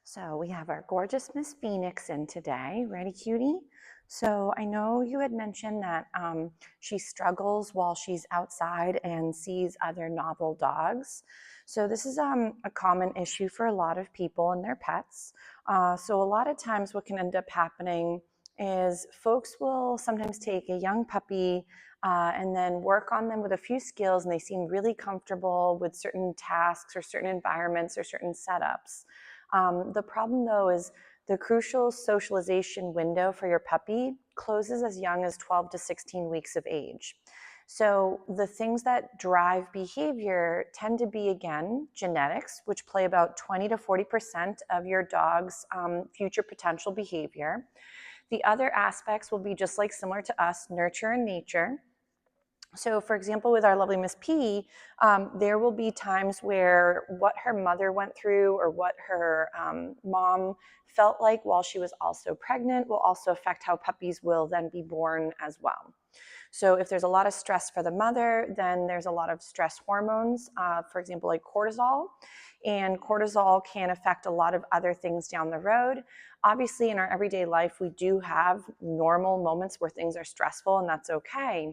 So we have our gorgeous Miss Phoenix in today. Ready, cutie? So I know you had mentioned that she struggles while she's outside and sees other novel dogs. So this is a common issue for a lot of people and their pets. So a lot of times what can end up happening is folks will sometimes take a young puppy and then work on them with a few skills, and they seem really comfortable with certain tasks or certain environments or certain setups. The problem, though, is the crucial socialization window for your puppy closes as young as 12 to 16 weeks of age. So the things that drive behavior tend to be, again, genetics, which play about 20 to 40% of your dog's future potential behavior. The other aspects will be just like similar to us, nurture and nature. So, for example, with our lovely Miss P, there will be times where what her mother went through or what her mom felt like while she was also pregnant will also affect how puppies will then be born as well. So if there's a lot of stress for the mother, then there's a lot of stress hormones, for example, like cortisol. And cortisol can affect a lot of other things down the road. Obviously, in our everyday life, we do have normal moments where things are stressful, and that's okay.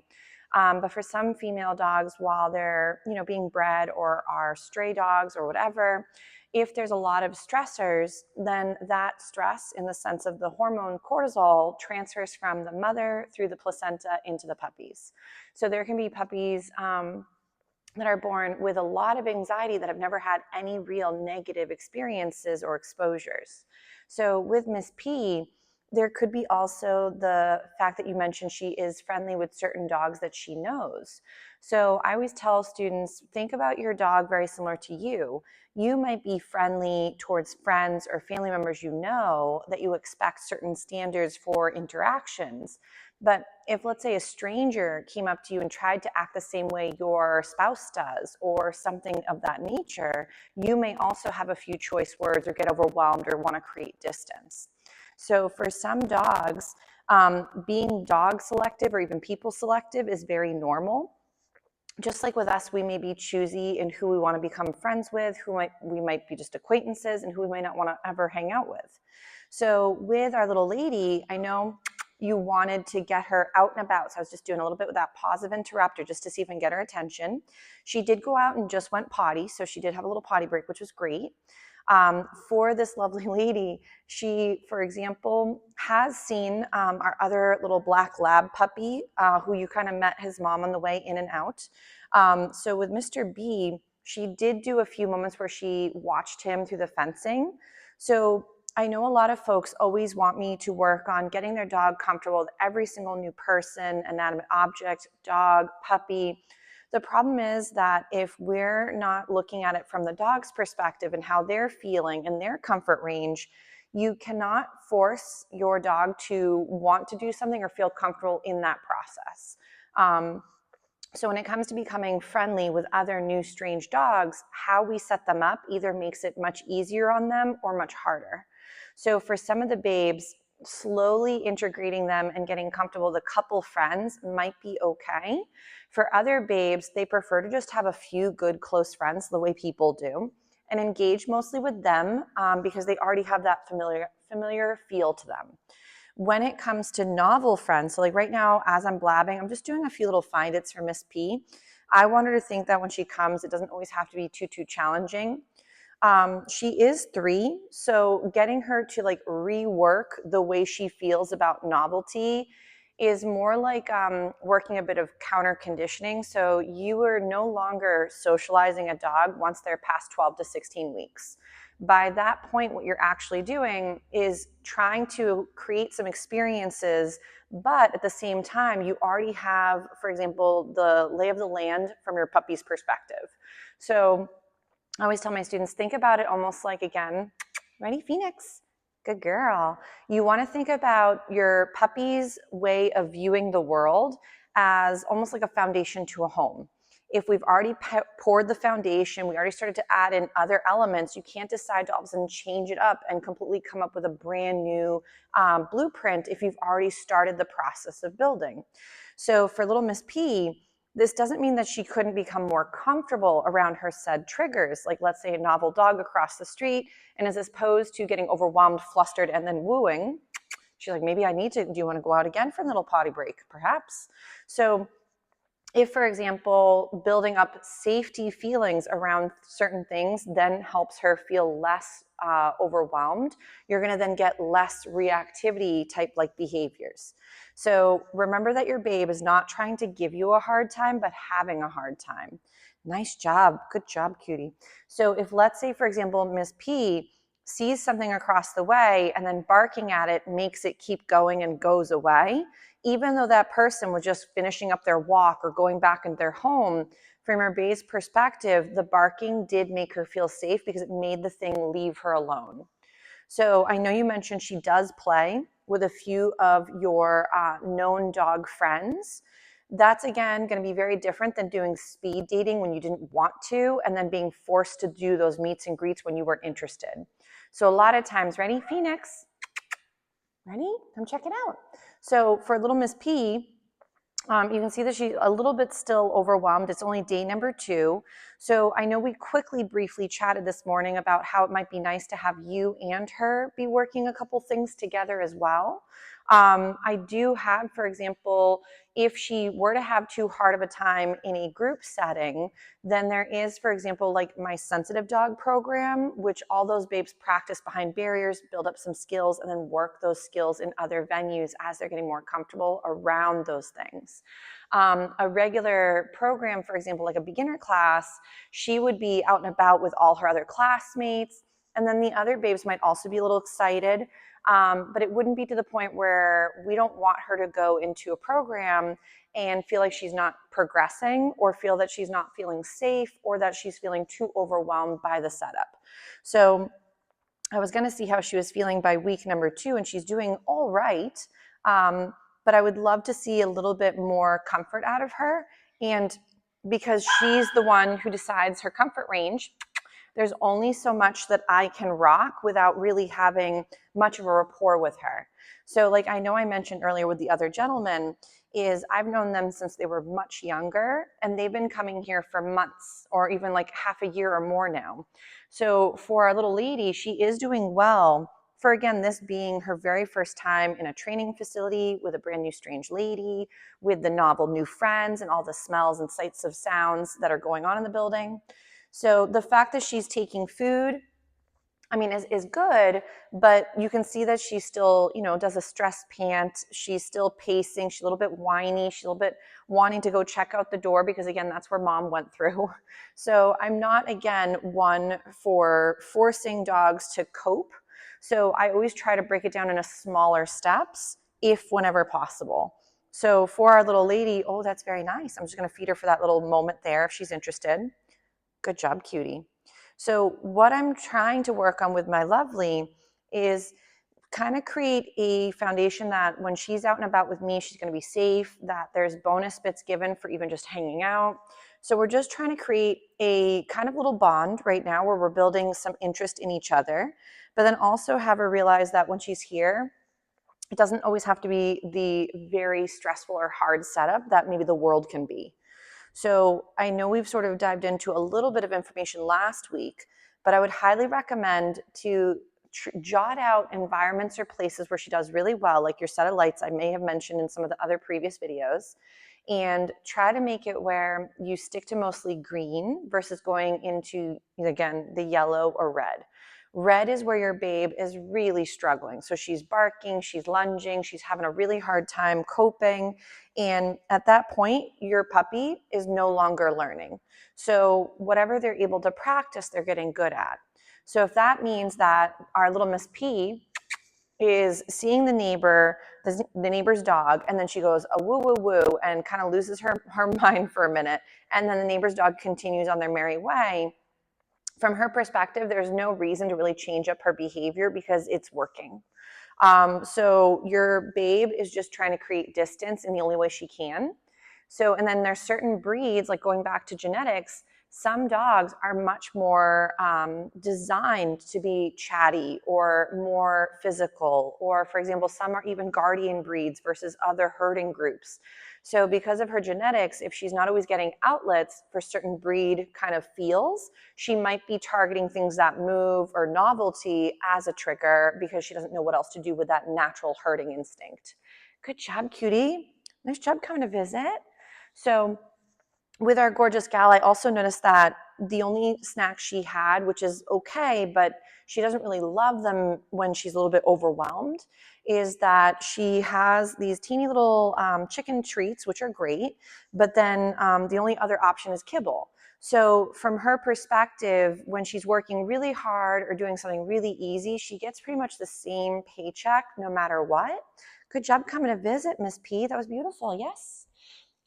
But for some female dogs, while they're being bred or are stray dogs or whatever, if there's a lot of stressors, then that stress, in the sense of the hormone cortisol, transfers from the mother through the placenta into the puppies. So there can be puppies that are born with a lot of anxiety that have never had any real negative experiences or exposures. So with Miss P, there could be also the fact that you mentioned she is friendly with certain dogs that she knows. So I always tell students, think about your dog very similar to you. You might be friendly towards friends or family members you know that you expect certain standards for interactions. But if, let's say, a stranger came up to you and tried to act the same way your spouse does or something of that nature, you may also have a few choice words or get overwhelmed or want to create distance. So for some dogs, being dog selective or even people selective is very normal. Just like with us, we may be choosy in who we want to become friends with, we might be just acquaintances, and who we might not want to ever hang out with. So with our little lady, I know you wanted to get her out and about. So I was just doing a little bit with that positive interrupter just to see if I can get her attention. She did go out and just went potty. So she did have a little potty break, which was great. For this lovely lady, she, for example, has seen our other little black lab puppy, who you kind of met his mom on the way in and out. So with Mr. B, she did do a few moments where she watched him through the fencing. So I know a lot of folks always want me to work on getting their dog comfortable with every single new person, inanimate object, dog, puppy. The problem is that if we're not looking at it from the dog's perspective and how they're feeling and their comfort range, you cannot force your dog to want to do something or feel comfortable in that process. So when it comes to becoming friendly with other new strange dogs, how we set them up either makes it much easier on them or much harder. So for some of the babes, slowly integrating them and getting comfortable with a couple friends might be okay. For other babes, they prefer to just have a few good close friends the way people do and engage mostly with them because they already have that familiar feel to them. When it comes to novel friends, so like right now, as I'm blabbing, I'm just doing a few little find its for Miss P. I want her to think that when she comes, it doesn't always have to be too challenging. She is 3, so getting her to like rework the way she feels about novelty is more like working a bit of counter conditioning. So you are no longer socializing a dog once they're past 12 to 16 weeks. By that point, what you're actually doing is trying to create some experiences, but at the same time, you already have, for example, the lay of the land from your puppy's perspective. So I always tell my students, think about it almost like, again, ready, Phoenix? Good girl. You want to think about your puppy's way of viewing the world as almost like a foundation to a home. If we've already poured the foundation, we already started to add in other elements, you can't decide to all of a sudden change it up and completely come up with a brand new blueprint if you've already started the process of building. So for little Miss P, This doesn't mean that she couldn't become more comfortable around her said triggers, like let's say a novel dog across the street, and as opposed to getting overwhelmed, flustered, and then wooing, she's like, maybe I need to, do you want to go out again for a little potty break? Perhaps. So if, for example, building up safety feelings around certain things then helps her feel less overwhelmed, you're going to then get less reactivity type like behaviors. So remember that your babe is not trying to give you a hard time, but having a hard time. Nice job. Good job, cutie. So if, let's say, for example, Miss P sees something across the way and then barking at it makes it keep going and goes away, even though that person was just finishing up their walk or going back into their home, from her babe's perspective, the barking did make her feel safe because it made the thing leave her alone. So I know you mentioned she does play with a few of your known dog friends. That's, again, going to be very different than doing speed dating when you didn't want to and then being forced to do those meets and greets when you weren't interested. So a lot of times, ready, Phoenix? Ready? Come check it out. So for little Miss P, you can see that she's a little bit still overwhelmed. It's only day number 2. So I know we briefly chatted this morning about how it might be nice to have you and her be working a couple things together as well. I do have, for example, if she were to have too hard of a time in a group setting, then there is, for example, like my sensitive dog program, which all those babes practice behind barriers, build up some skills, and then work those skills in other venues as they're getting more comfortable around those things. A regular program, for example, like a beginner class, she would be out and about with all her other classmates, and then the other babes might also be a little excited. But it wouldn't be to the point where we don't want her to go into a program and feel like she's not progressing or feel that she's not feeling safe or that she's feeling too overwhelmed by the setup. So I was going to see how she was feeling by week number 2, and she's doing all right. But I would love to see a little bit more comfort out of her. And because she's the one who decides her comfort range, there's only so much that I can rock without really having much of a rapport with her. So like I know I mentioned earlier with the other gentleman, is I've known them since they were much younger, and they've been coming here for months or even like half a year or more now. So for our little lady, she is doing well for, again, this being her very first time in a training facility with a brand new strange lady, with the novel new friends and all the smells and sights of sounds that are going on in the building. So the fact that she's taking food, I mean, is good, but you can see that she still, does a stress pant. She's still pacing. She's a little bit whiny. She's a little bit wanting to go check out the door because, again, that's where mom went through. So I'm not, again, one for forcing dogs to cope. So I always try to break it down into smaller steps if whenever possible. So for our little lady, oh, that's very nice. I'm just going to feed her for that little moment there if she's interested. Good job, cutie. So what I'm trying to work on with my lovely is kind of create a foundation that when she's out and about with me, she's going to be safe, that there's bonus bits given for even just hanging out. So we're just trying to create a kind of little bond right now where we're building some interest in each other, but then also have her realize that when she's here, it doesn't always have to be the very stressful or hard setup that maybe the world can be. So I know we've sort of dived into a little bit of information last week, but I would highly recommend to jot out environments or places where she does really well, like your set of lights I may have mentioned in some of the other previous videos, and try to make it where you stick to mostly green versus going into, again, the yellow or red. Red is where your babe is really struggling. So she's barking, she's lunging, she's having a really hard time coping. And at that point, your puppy is no longer learning. So whatever they're able to practice, they're getting good at. So if that means that our little Miss P is seeing the neighbor's dog, and then she goes a woo woo woo and kind of loses her mind for a minute, and then the neighbor's dog continues on their merry way, from her perspective, there's no reason to really change up her behavior because it's working. So your babe is just trying to create distance in the only way she can. So, and then there's certain breeds, like going back to genetics, some dogs are much more designed to be chatty or more physical, or for example, some are even guardian breeds versus other herding groups. So because of her genetics, if she's not always getting outlets for certain breed kind of feels, she might be targeting things that move or novelty as a trigger because she doesn't know what else to do with that natural herding instinct. Good job, cutie. Nice job coming to visit. So with our gorgeous gal, I also noticed that the only snack she had, which is okay, but she doesn't really love them when she's a little bit overwhelmed, is that she has these teeny little chicken treats, which are great, but then the only other option is kibble. So from her perspective, when she's working really hard or doing something really easy, she gets pretty much the same paycheck no matter what. Good job coming to visit, Miss P. That was beautiful. Yes.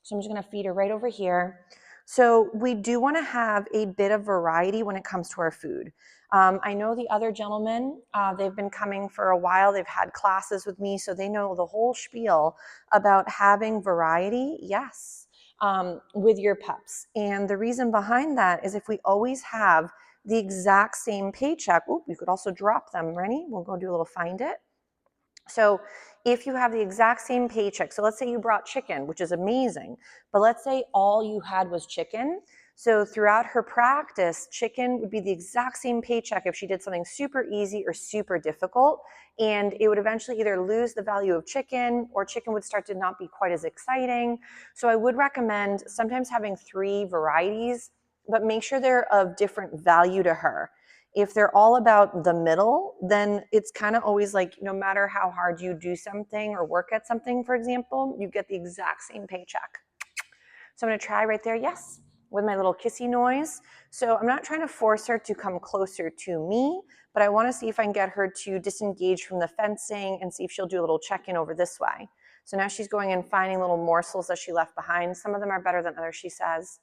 So I'm just going to feed her right over here. So we do want to have a bit of variety when it comes to our food. I know the other gentlemen, they've been coming for a while. They've had classes with me, so they know the whole spiel about having variety, yes, with your pups. And the reason behind that is if we always have the exact same paycheck, you could also drop them, ready? We'll go do a little find it. So if you have the exact same paycheck, so let's say you brought chicken, which is amazing, but let's say all you had was chicken. So throughout her practice, chicken would be the exact same paycheck if she did something super easy or super difficult, and it would eventually either lose the value of chicken or chicken would start to not be quite as exciting. So I would recommend sometimes having 3 varieties, but make sure they're of different value to her. If they're all about the middle, then it's kind of always like no matter how hard you do something or work at something, for example, you get the exact same paycheck. So I'm going to try right there, yes, with my little kissy noise. So I'm not trying to force her to come closer to me, but I want to see if I can get her to disengage from the fencing and see if she'll do a little check-in over this way. So now she's going and finding little morsels that she left behind. Some of them are better than others, she says.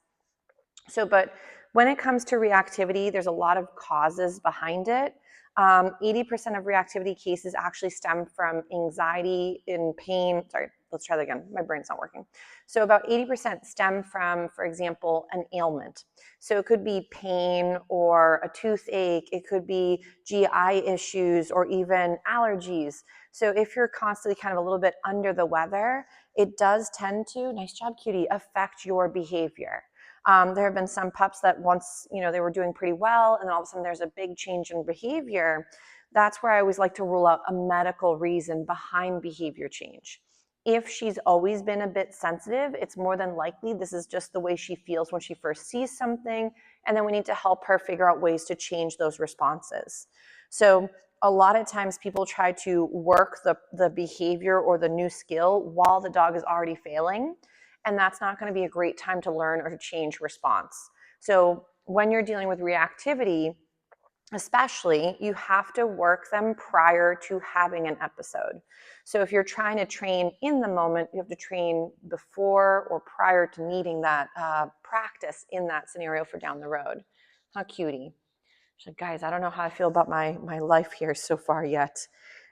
So, but when it comes to reactivity, there's a lot of causes behind it. 80% of reactivity cases actually stem from anxiety and pain. Sorry, let's try that again. My brain's not working. So about 80% stem from, for example, an ailment. So it could be pain or a toothache. It could be GI issues or even allergies. So if you're constantly kind of a little bit under the weather, it does tend to, nice job, cutie, affect your behavior. There have been some pups that once, they were doing pretty well, and then all of a sudden there's a big change in behavior. That's where I always like to rule out a medical reason behind behavior change. If she's always been a bit sensitive, it's more than likely this is just the way she feels when she first sees something, and then we need to help her figure out ways to change those responses. So a lot of times people try to work the behavior or the new skill while the dog is already failing. And that's not going to be a great time to learn or to change response. So when you're dealing with reactivity, especially, you have to work them prior to having an episode. So if you're trying to train in the moment, you have to train before or prior to needing that practice in that scenario for down the road. How cutie. She's like, guys, I don't know how I feel about my life here so far yet.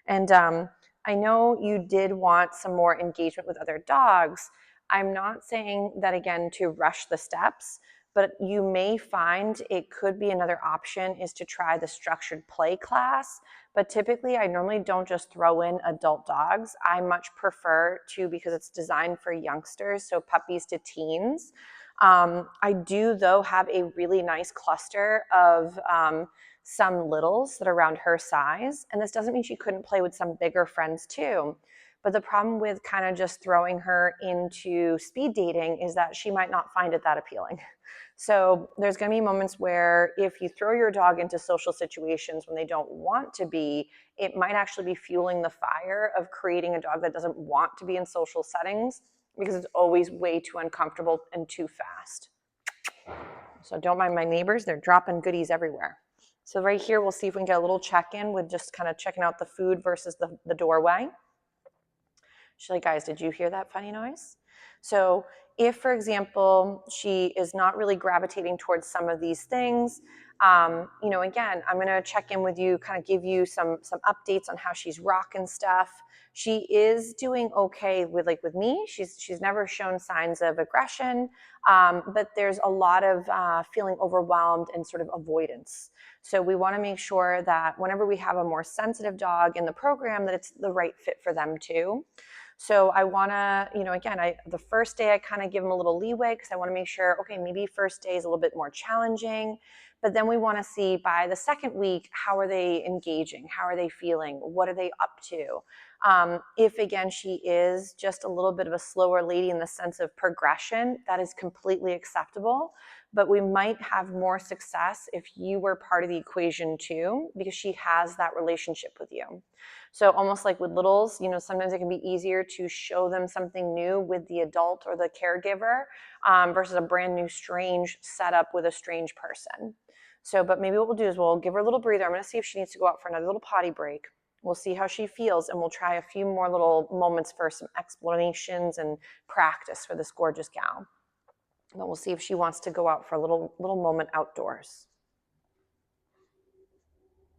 And I know you did want some more engagement with other dogs. I'm not saying that, again, to rush the steps, but you may find it could be another option is to try the structured play class. But typically, I normally don't just throw in adult dogs. I much prefer to, because it's designed for youngsters, so puppies to teens. I do, though, have a really nice cluster of some littles that are around her size. And this doesn't mean she couldn't play with some bigger friends too. But the problem with kind of just throwing her into speed dating is that she might not find it that appealing. So there's going to be moments where if you throw your dog into social situations when they don't want to be, it might actually be fueling the fire of creating a dog that doesn't want to be in social settings because it's always way too uncomfortable and too fast. So don't mind my neighbors, they're dropping goodies everywhere. So right here, we'll see if we can get a little check-in with just kind of checking out the food versus the doorway. She's like, guys, did you hear that funny noise? So if, for example, she is not really gravitating towards some of these things, again, I'm going to check in with you, kind of give you some updates on how she's rocking stuff. She is doing okay with me. She's never shown signs of aggression, but there's a lot of feeling overwhelmed and sort of avoidance. So we want to make sure that whenever we have a more sensitive dog in the program, that it's the right fit for them too. So I want to, again, the first day I kind of give them a little leeway because I want to make sure, okay, maybe first day is a little bit more challenging, but then we want to see by the second week, how are they engaging? How are they feeling? What are they up to? If again, she is just a little bit of a slower lady in the sense of progression, that is completely acceptable. But we might have more success if you were part of the equation too, because she has that relationship with you. So almost like with littles, sometimes it can be easier to show them something new with the adult or the caregiver versus a brand new strange setup with a strange person. So, but maybe what we'll do is we'll give her a little breather. I'm going to see if she needs to go out for another little potty break. We'll see how she feels, and we'll try a few more little moments for some explanations and practice for this gorgeous gal. But we'll see if she wants to go out for a little moment outdoors.